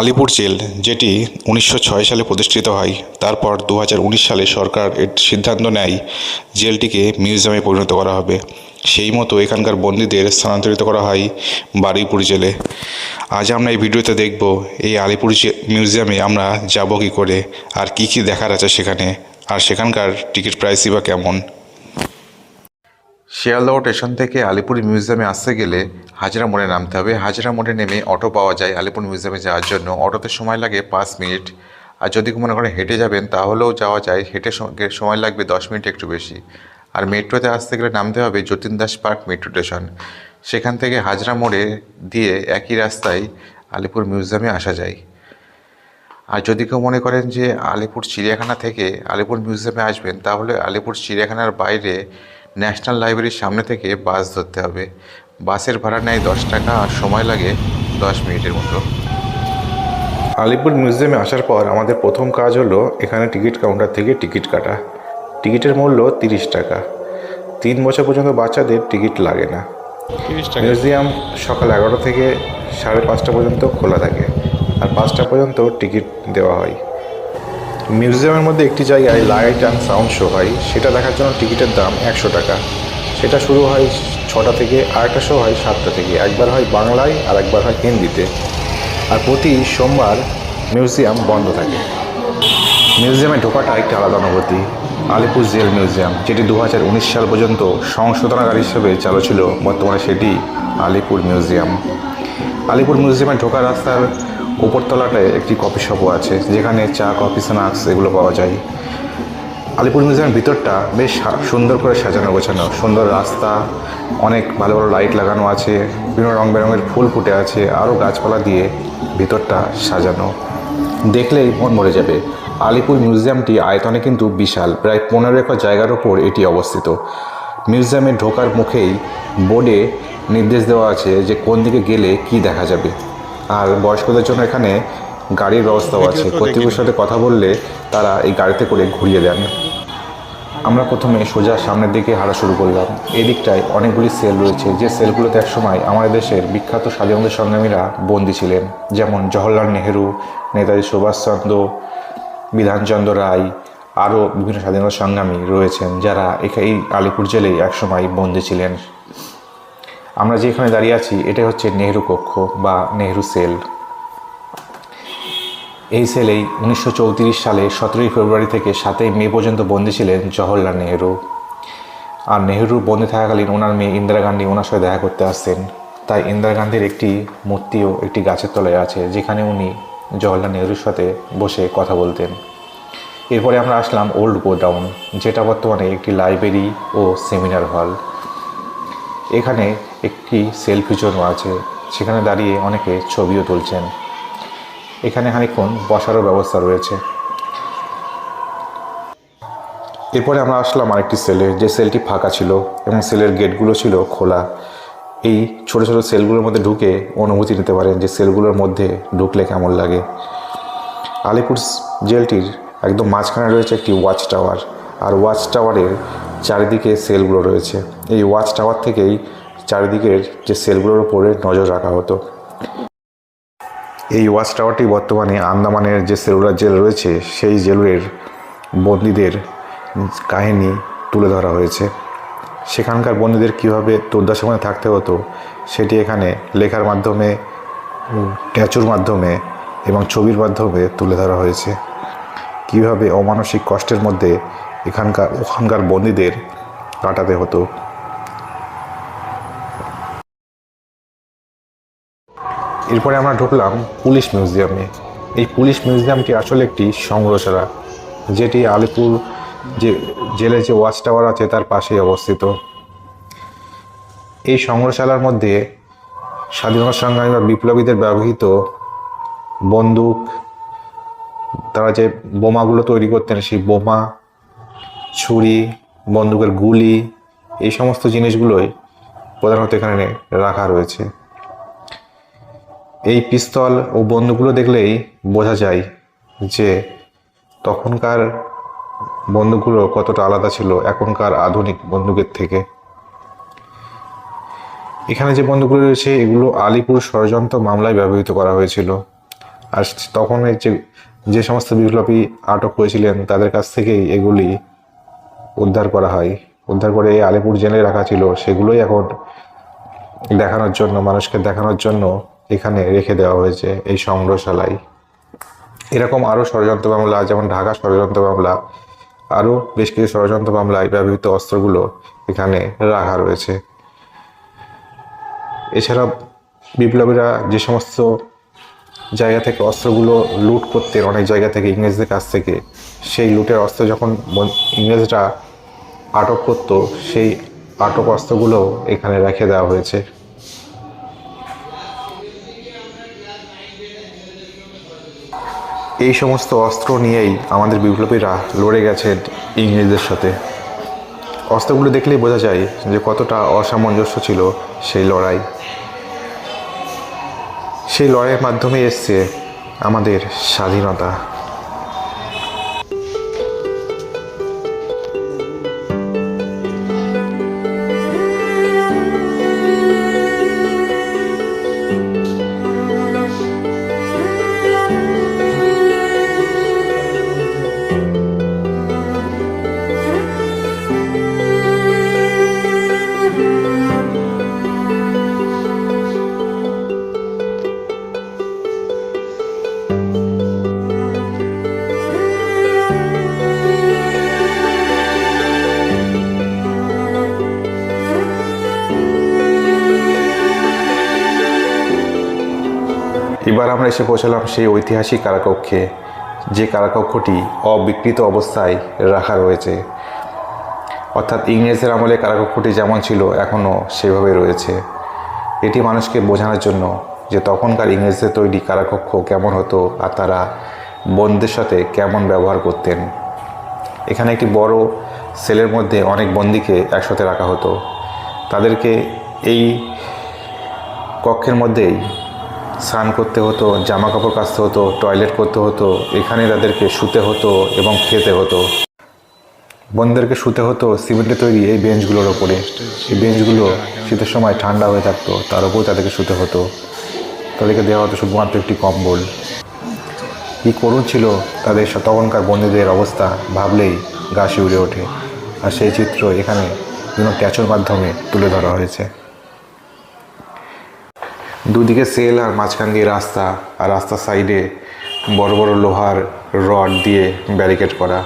Alipur jail, যেটি 1906 সালে প্রতিষ্ঠিত হয়, তারপর 2019 সালে সরকার এর সিদ্ধান্ত নেয় জেলটিকে মিউজিয়ামে পরিণত করা হবে। সেই মতো এখানকার বন্দীদের স্থানান্তরিত করা হয় বারুইপুর জেলে। আজ আমরা এই ভিডিওতে দেখব এই আলিপুর মিউজিয়ামে আমরা যাব কী করে, আর কি কি দেখার আছে সেখানে, আর সেখানকার টিকিট প্রাইসই বা কেমন। শিয়ালদহ স্টেশন থেকে আলিপুর মিউজিয়ামে আসতে গেলে হাজরা মোড়ে নামতে হবে। হাজরা মোড়ে নেমে অটো পাওয়া যায় আলিপুর মিউজিয়ামে যাওয়ার জন্য। অটোতে সময় লাগে 5 মিনিট, আর যদি মনে করেন হেঁটে যাবেন তাহলেও যাওয়া যায়। হেঁটে সময় লাগবে 10 মিনিট একটু বেশি। আর মেট্রোতে আসতে গেলে নামতে হবে Jatin Das park metro station. সেখান থেকে হাজরা মোড়ে দিয়ে একই রাস্তায় আলিপুর মিউজিয়ামে আসা যায়। আর যদি কেউ মনে করেন যে আলিপুর চিড়িয়াখানা থেকে আলিপুর মিউজিয়ামে আসবেন, তাহলে আলিপুর চিড়িয়াখানার বাইরে ন্যাশনাল লাইব্রেরির সামনে থেকে বাস ধরতে হবে। বাসের ভাড়া নেয় 10 টাকা, আর সময় লাগে 10 মিনিটের মতো। আলিপুর মিউজিয়ামে আসার পর আমাদের প্রথম কাজ হলো এখানে টিকিট কাউন্টার থেকে টিকিট কাটা। টিকিটের মূল্য 30 টাকা। 3 বছর পর্যন্ত বাচ্চাদের টিকিট লাগে না। মিউজিয়াম সকাল 11টা থেকে 5:30 পর্যন্ত খোলা থাকে, আর 5টা পর্যন্ত টিকিট দেওয়া হয়। মিউজিয়ামের মধ্যে একটি জায়গায় লাইট অ্যান্ড সাউন্ড শো হয়, সেটা দেখার জন্য টিকিটের দাম 100 টাকা। সেটা শুরু হয় 6টা থেকে, আর একটা শো হয় 7টা থেকে। একবার হয় বাংলায় আর একবার হয় হিন্দিতে। আর প্রতি সোমবার মিউজিয়াম বন্ধ থাকে। মিউজিয়ামে ঢোকাটা একটি আলাদা অনুভূতি। আলিপুর জেল মিউজিয়াম, যেটি 2019 সাল পর্যন্ত সংশোধনাগার হিসেবে চালু ছিল, বর্তমানে সেটি আলিপুর মিউজিয়াম। আলিপুর মিউজিয়ামে ঢোকার রাস্তার উপরতলাটায় একটি কফি শপও আছে, যেখানে চা, কফি, স্ন্যাক্স এগুলো পাওয়া যায়। আলিপুর মিউজিয়ামের ভিতরটা বেশ সুন্দর করে সাজানো গোছানো। সুন্দর রাস্তা, অনেক ভালো ভালো লাইট লাগানো আছে, বিভিন্ন রং বেরঙের ফুল ফুটে আছে, আরও গাছপালা দিয়ে ভিতরটা সাজানো। দেখলেই মন ভরে যাবে। আলিপুর মিউজিয়ামটি আয়তনে কিন্তু বিশাল, প্রায় 15 একর জায়গার ওপর এটি অবস্থিত। মিউজিয়ামে ঢোকার মুখেই বোর্ডে নির্দেশ দেওয়া আছে যে কোন দিকে গেলে কি দেখা যাবে। আর বয়স্কদের জন্য এখানে গাড়ির ব্যবস্থাও আছে। কর্তৃপক্ষের সাথে কথা বললে তারা এই গাড়িতে করে ঘুরিয়ে দেন। আমরা প্রথমে সোজা সামনের দিকে হাঁটা শুরু করলাম। এই দিকটায় অনেকগুলি সেল রয়েছে, যে সেলগুলোতে একসময় আমাদের দেশের বিখ্যাত স্বাধীনতা সংগ্রামীরা বন্দী ছিলেন, যেমন জওহরলাল নেহেরু, নেতাজি সুভাষচন্দ্র, বিধানচন্দ্র রায়, আরও বিভিন্ন স্বাধীনতা সংগ্রামী রয়েছেন যারা এই আলিপুর জেলেই একসময় বন্দী ছিলেন। আমরা যেখানে দাঁড়িয়ে আছি এটাই হচ্ছে নেহেরু কক্ষ বা নেহেরু সেল। এই সেলেই 1934 সালে 17 ফেব্রুয়ারি থেকে 7 মে পর্যন্ত বন্দী ছিলেন জওহরলাল নেহেরু। আর নেহেরু বন্দী থাকাকালীন ওনার মেয়ে ইন্দিরা গান্ধী ওনার সাথে দেখা করতে আসতেন। তাই ইন্দিরা গান্ধীর একটি মূর্তিও একটি গাছের তলায় আছে, যেখানে উনি জওহরলাল নেহেরুর সাথে বসে কথা বলতেন। এরপরে আমরা আসলাম ওল্ড গোডাউন, যেটা বর্তমানে একটি লাইব্রেরি ও সেমিনার হল। এখানে একটি সেলফি জোনও আছে, সেখানে দাঁড়িয়ে অনেকে ছবিও তুলছেন। এখানে খানিকক্ষণ বসারও ব্যবস্থা রয়েছে। এরপরে আমরা আসলাম আরেকটি সেলে, যে সেলটি ফাঁকা ছিল এবং সেলের গেটগুলো ছিল খোলা। এই ছোট ছোট সেলগুলোর মধ্যে ঢুকে অনুভূতি নিতে পারেন যে সেলগুলোর মধ্যে ঢুকলে কেমন লাগে। আলিপুর জেলটির একদম মাঝখানে রয়েছে একটি ওয়াচ টাওয়ার, আর ওয়াচ টাওয়ারের চারিদিকে সেলগুলো রয়েছে। এই ওয়াচ টাওয়ার থেকেই চারিদিকের যে সেলগুলোর উপরে নজর রাখা হতো। এই ওয়াচ টাওয়ারটি বর্তমানে আন্দামানের যে সেলুলার জেল রয়েছে সেই জেলের বন্দীদের কাহিনী তুলে ধরা হয়েছে। সেখানকার বন্দীদের কীভাবে দুর্দশায় থাকতে হতো সেটি এখানে লেখার মাধ্যমে, ট্যাচুর মাধ্যমে এবং ছবির মাধ্যমে তুলে ধরা হয়েছে। কীভাবে অমানসিক কষ্টের মধ্যে ওখানকার বন্দীদের কাটাতে হতো। এরপরে আমরা ঢুকলাম পুলিশ মিউজিয়ামে। এই পুলিশ মিউজিয়ামটি আসলে একটি সংগ্রহশালা, যেটি আলিপুর জেলে যে ওয়াচ টাওয়ার আছে তার পাশেই অবস্থিত। এই সংগ্রহশালার মধ্যে স্বাধীনতা সংগ্রামী বা বিপ্লবীদের ব্যবহৃত বন্দুক, তারা যে বোমাগুলো তৈরি করতেন সেই বোমা, ছুরি, বন্দুকের গুলি, এই সমস্ত জিনিসগুলোই প্রধানত এখানে রাখা রয়েছে। এই পিস্তল ও বন্দুকগুলো দেখলেই বোঝা যায় যে তখনকার বন্দুকগুলো কতটা আলাদা ছিল এখনকার আধুনিক বন্দুকের থেকে। এখানে যে বন্দুকগুলো রয়েছে এগুলো আলিপুর ষড়যন্ত্র মামলায় ব্যবহৃত করা হয়েছিল। আর তখন এই যে সমস্ত বিপ্লবী আটক হয়েছিলেন তাদের কাছ থেকেই এগুলি উদ্ধার করা হয়। উদ্ধার করে এই আলিপুর জেলে রাখা ছিল, সেগুলোই এখন দেখানোর জন্য, মানুষকে দেখানোর জন্য এখানে রেখে দেওয়া হয়েছে এই সংগ্রহশালায়। এরকম আরও ষড়যন্ত্র মামলা, যেমন ঢাকা ষড়যন্ত্র মামলা, আরও বেশ কিছু ষড়যন্ত্র মামলায় ব্যবহৃত অস্ত্রগুলো এখানে রাখা রয়েছে। এছাড়া বিপ্লবীরা যে সমস্ত জায়গা থেকে অস্ত্রগুলো লুট করতেন, অনেক জায়গা থেকে ইংরেজদের কাছ থেকে, সেই লুটের অস্ত্র যখন ইংরেজরা আটক করত, সেই আটক অস্ত্রগুলো এখানে রেখে দেওয়া হয়েছে। এই সমস্ত অস্ত্র নিয়েই আমাদের বিপ্লবীরা লড়ে গেছেন ইংরেজদের সাথে। অস্ত্রগুলো দেখলেই বোঝা যায় যে কতটা অসামঞ্জস্য ছিল সেই লড়াই। সেই লড়াইয়ের মাধ্যমে এসছে আমাদের স্বাধীনতা। এবার আমরা এসে পৌঁছালাম সেই ঐতিহাসিক কারাকক্ষে, যে কারাকক্ষটি অবিকৃত অবস্থায় রাখা রয়েছে। অর্থাৎ ইংরেজের আমলে কারাকক্ষটি যেমন ছিল এখনও সেভাবে রয়েছে। এটি মানুষকে বোঝানোর জন্য যে তখনকার ইংরেজদের তৈরি কারাকক্ষ কেমন হতো আর তারা বন্দীদের সাথে কেমন ব্যবহার করতেন। এখানে একটি বড় সেলের মধ্যে অনেক বন্দীকে একসাথে রাখা হতো। তাদেরকে এই কক্ষের মধ্যেই স্নান করতে হতো, জামা কাপড় কাচতে হতো, টয়লেট করতে হতো, এখানে তাদেরকে শুতে হতো এবং খেতে হতো। বন্দীদেরকে শুতে হতো সিমেন্টে তৈরি এই বেঞ্চগুলোর ওপরে। এই বেঞ্চগুলো শীতের সময় ঠান্ডা হয়ে থাকতো, তার উপরেও তাদেরকে শুতে হতো। তাদেরকে দেওয়া হতো শুধুমাত্র একটি কম্বল। কী করুণ ছিল তাদের তখনকার বন্দীদের অবস্থা, ভাবলেই গা শিউরে ওঠে। আর সেই চিত্র এখানে বিভিন্ন ট্যাচুর মাধ্যমে তুলে ধরা হয়েছে। দুদিকে সেল আর মাঝখান দিয়ে রাস্তা, আর রাস্তার সাইডে বড় বড় লোহার রড দিয়ে ব্যারিকেড করা।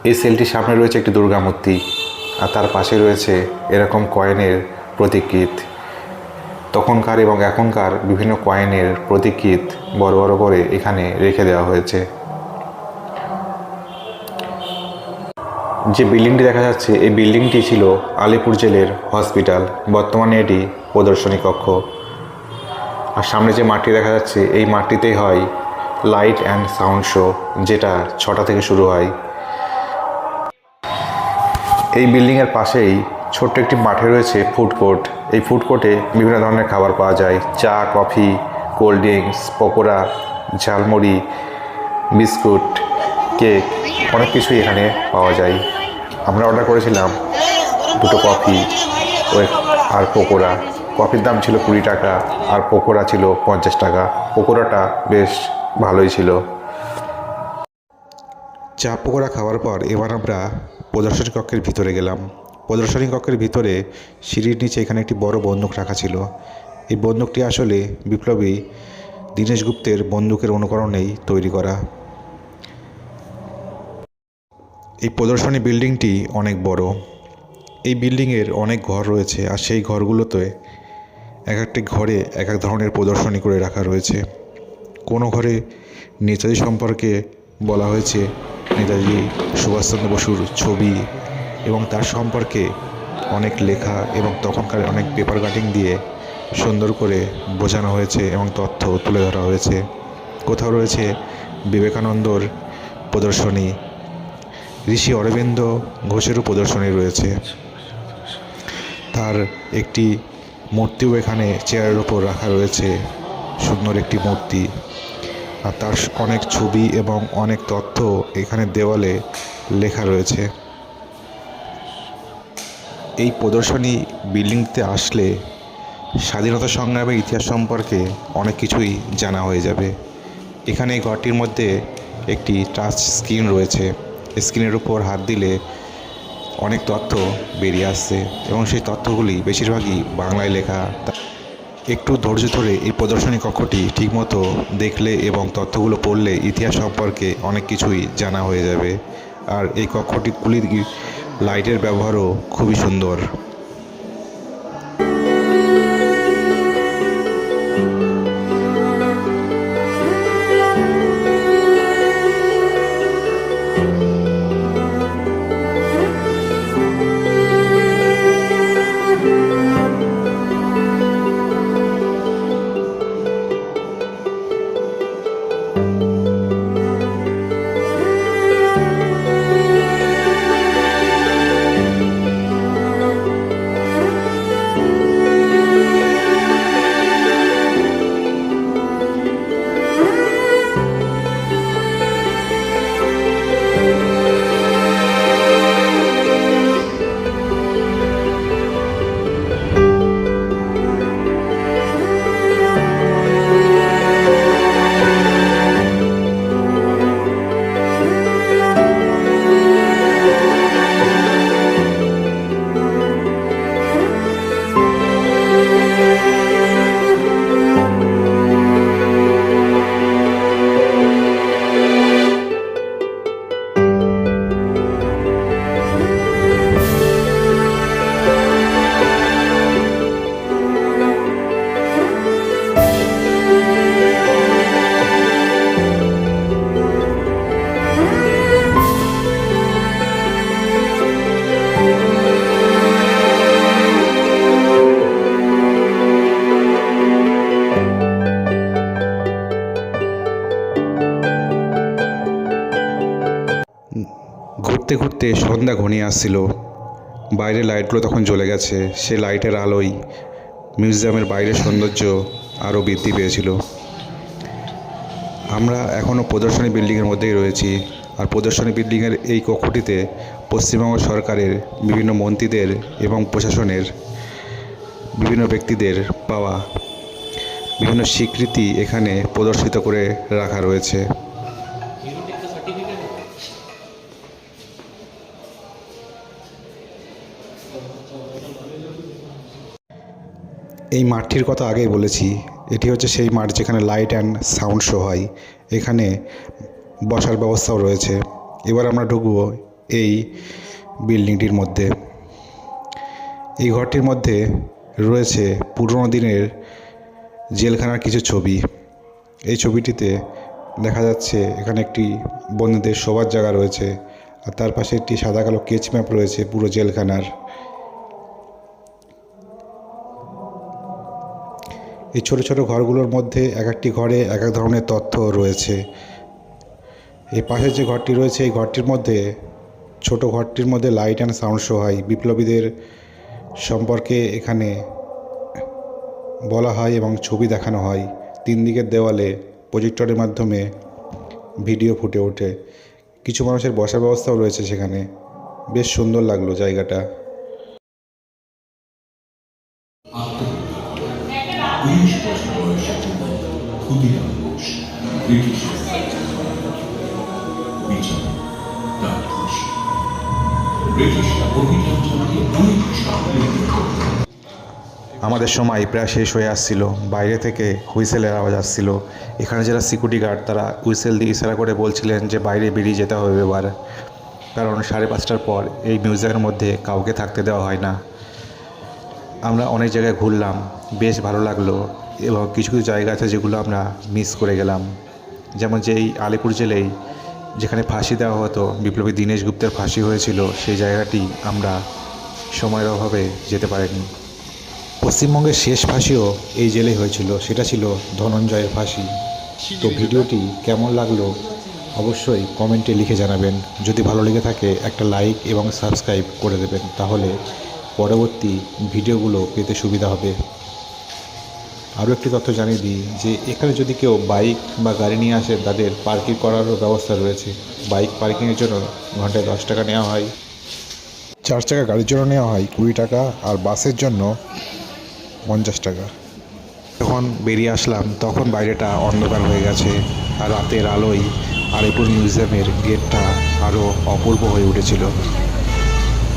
এই সেলটির সামনে রয়েছে একটি দুর্গা মূর্তি, আর তার পাশে রয়েছে এরকম কয়েনের প্রতীকৃত। তখনকার এবং এখনকার বিভিন্ন কয়েনের প্রতীকৃত বড় বড় করে এখানে রেখে দেওয়া হয়েছে। যে বিল্ডিংটি দেখা যাচ্ছে, এই বিল্ডিংটি ছিল আলিপুর জেলের হসপিটাল। বর্তমানে এটি প্রদর্শনী কক্ষ। আর সামনে যে মাঠটি দেখা যাচ্ছে, এই মাঠটিতেই হয় লাইট অ্যান্ড সাউন্ড শো, যেটা 6টা থেকে শুরু হয়। এই বিল্ডিংয়ের পাশেই ছোট্ট একটি মাঠে রয়েছে ফুড কোর্ট। এই ফুড কোর্টে বিভিন্ন ধরনের খাবার পাওয়া যায়, চা, coffee, cold drinks, pakora, jhalmuri, biscuit, cake, অনেক কিছুই এখানে পাওয়া যায়। আমরা অর্ডার করেছিলাম 2টো কফি আর পকোড়া। কফির দাম ছিল 20 টাকা আর পকোড়া ছিল 50 টাকা। পকোড়াটা বেশ ভালোই ছিল। চা পকোড়া খাওয়ার পর এবার আমরা প্রদর্শনী কক্ষের ভিতরে গেলাম। প্রদর্শনী কক্ষের ভিতরে সিঁড়ির নিচে এখানে একটি বড় বন্দুক রাখা ছিল। এই বন্দুকটি আসলে বিপ্লবী দীনেশ গুপ্তের বন্দুকের অনুকরণেই তৈরি করা। এই প্রদর্শনী বিল্ডিংটি অনেক বড়। এই বিল্ডিংয়ের অনেক ঘর রয়েছে, আর সেই ঘরগুলোতে এক একটি ঘরে এক এক ধরনের প্রদর্শনী করে রাখা রয়েছে। কোনো ঘরে নেতাজি সম্পর্কে বলা হয়েছে, নেতাজি সুভাষচন্দ্র বসুর ছবি এবং তার সম্পর্কে অনেক লেখা এবং তখনকার অনেক পেপার কাটিং দিয়ে সুন্দর করে বোঝানো হয়েছে এবং তথ্য তুলে ধরা হয়েছে। কোথাও রয়েছে বিবেকানন্দর প্রদর্শনী, ঋষি অরবিন্দ ঘোষেরও প্রদর্শনী রয়েছে। তার একটি মূর্তিও এখানে চেয়ারের ওপর রাখা রয়েছে, সুন্দর একটি মূর্তি। আর তার অনেক ছবি এবং অনেক তথ্য এখানে দেওয়ালে লেখা রয়েছে। এই প্রদর্শনী বিল্ডিংতে আসলে স্বাধীনতা সংগ্রামের ইতিহাস সম্পর্কে অনেক কিছুই জানা হয়ে যাবে। এখানে এই ঘরটির মধ্যে একটি টাচ স্ক্রিন রয়েছে। স্ক্রিনের উপর হাত দিলে অনেক তথ্য বেরিয়ে আসছে এবং সেই তথ্যগুলি বেশিরভাগই বাংলায় লেখা। একটু ধৈর্য ধরে এই প্রদর্শনী কক্ষটি ঠিকমতো দেখলে এবং তথ্যগুলো পড়লে ইতিহাস সম্পর্কে অনেক কিছুই জানা হয়ে যাবে। আর এই কক্ষটিগুলির লাইটের ব্যবহারও খুবই সুন্দর। ঘুরতে ঘুরতে সন্ধ্যা ঘনিয়ে আসছিল। বাইরের লাইটগুলো তখন জ্বলে গেছে। সে লাইটের আলোয় মিউজিয়ামের বাইরের সৌন্দর্য আরও বৃদ্ধি পেয়েছিল। আমরা এখনও প্রদর্শনী বিল্ডিংয়ের মধ্যেই রয়েছি। আর প্রদর্শনী বিল্ডিংয়ের এই কক্ষটিতে পশ্চিমবঙ্গ সরকারের বিভিন্ন মন্ত্রীদের এবং প্রশাসনের বিভিন্ন ব্যক্তিদের পাওয়া বিভিন্ন স্বীকৃতি এখানে প্রদর্শিত করে রাখা রয়েছে। এই মাঠটির কথা আগেই বলেছি। এটি হচ্ছে সেই মাঠ যেখানে লাইট অ্যান্ড সাউন্ড শো হয়। এখানে বসার ব্যবস্থাও রয়েছে। এবার আমরা ঢুকব এই বিল্ডিংটির মধ্যে। এই ঘরটির মধ্যে রয়েছে পুরনো দিনের জেলখানার কিছু ছবি। এই ছবিটিতে দেখা যাচ্ছে এখানে একটি বন্দীদের শোবার জায়গা রয়েছে, আর তার পাশে একটি সাদা কালো স্কেচ ম্যাপ রয়েছে পুরো জেলখানার। এই ছোট ছোট ঘরগুলোর মধ্যে এক একটি ঘরে এক এক ধরনের তথ্য রয়েছে। এই পাশে যে ঘরটি রয়েছে এই ঘরটির মধ্যে ছোট ঘরটির মধ্যে লাইট অ্যান্ড সাউন্ড শো হয়। বিপ্লবীদের সম্পর্কে এখানে বলা হয় এবং ছবি দেখানো হয়। তিন দিকের দেওয়ালে প্রজেক্টরের মাধ্যমে ভিডিও ফুটে ওঠে। কিছু মানুষের বসার ব্যবস্থাও রয়েছে সেখানে। বেশ সুন্দর লাগলো জায়গাটা। 19 বছর বয়সে ক্ষুদিরাম ঘোষ ব্রিটিশ বিচার তার খুশি ব্রিটিশরা অভিযান চালিয়ে অনেক আমাদের সময় প্রায় শেষ হয়ে আসছিল। বাইরে থেকে হুইসেলের আওয়াজ আসছিল। এখানে যারা সিকিউরিটি গার্ড তারা হুইসেল দিয়ে ইশারা করে বলছিলেন যে বাইরে বেরিয়ে যেতে হবে এবার, কারণ 5:30টার পর এই মিউজিয়ামের মধ্যে কাউকে থাকতে দেওয়া হয় না। আমরা অনেক জায়গায় ঘুরলাম, বেশ ভালো লাগলো এবং কিছু কিছু জায়গা আছে যেগুলো আমরা মিস করে গেলাম। যেমন যে এই আলিপুর জেলেই যেখানে ফাঁসি দেওয়া হতো, বিপ্লবী দীনেশ গুপ্তের ফাঁসি হয়েছিল, সেই জায়গাটি আমরা সময়ের অভাবে যেতে পারিনি। পশ্চিমবঙ্গের শেষ ফাঁসিও এই জেলেই হয়েছিল, সেটা ছিল ধনঞ্জয়ের ফাঁসি। তো ভিডিওটি কেমন লাগলো অবশ্যই কমেন্টে লিখে জানাবেন। যদি ভালো লেগে থাকে একটা লাইক এবং সাবস্ক্রাইব করে দেবেন, তাহলে পরবর্তী ভিডিওগুলো পেতে সুবিধা হবে। আরও একটি তথ্য জানিয়ে দিই যে এখানে যদি কেউ বাইক বা গাড়ি নিয়ে আসে তাদের পার্কিং করারও ব্যবস্থা রয়েছে। বাইক পার্কিংয়ের জন্য ঘন্টায় 10 টাকা নেওয়া হয়, 4 চাকা গাড়ির জন্য নেওয়া হয় 20 টাকা, আর বাসের জন্য 50 টাকা। যখন বেরিয়ে আসলাম তখন বাইরেটা অন্ধকার হয়ে গেছে। রাতের আলোয় আলিপুর মিউজিয়ামের গেটটা আরও অপূর্ব হয়ে উঠেছিল।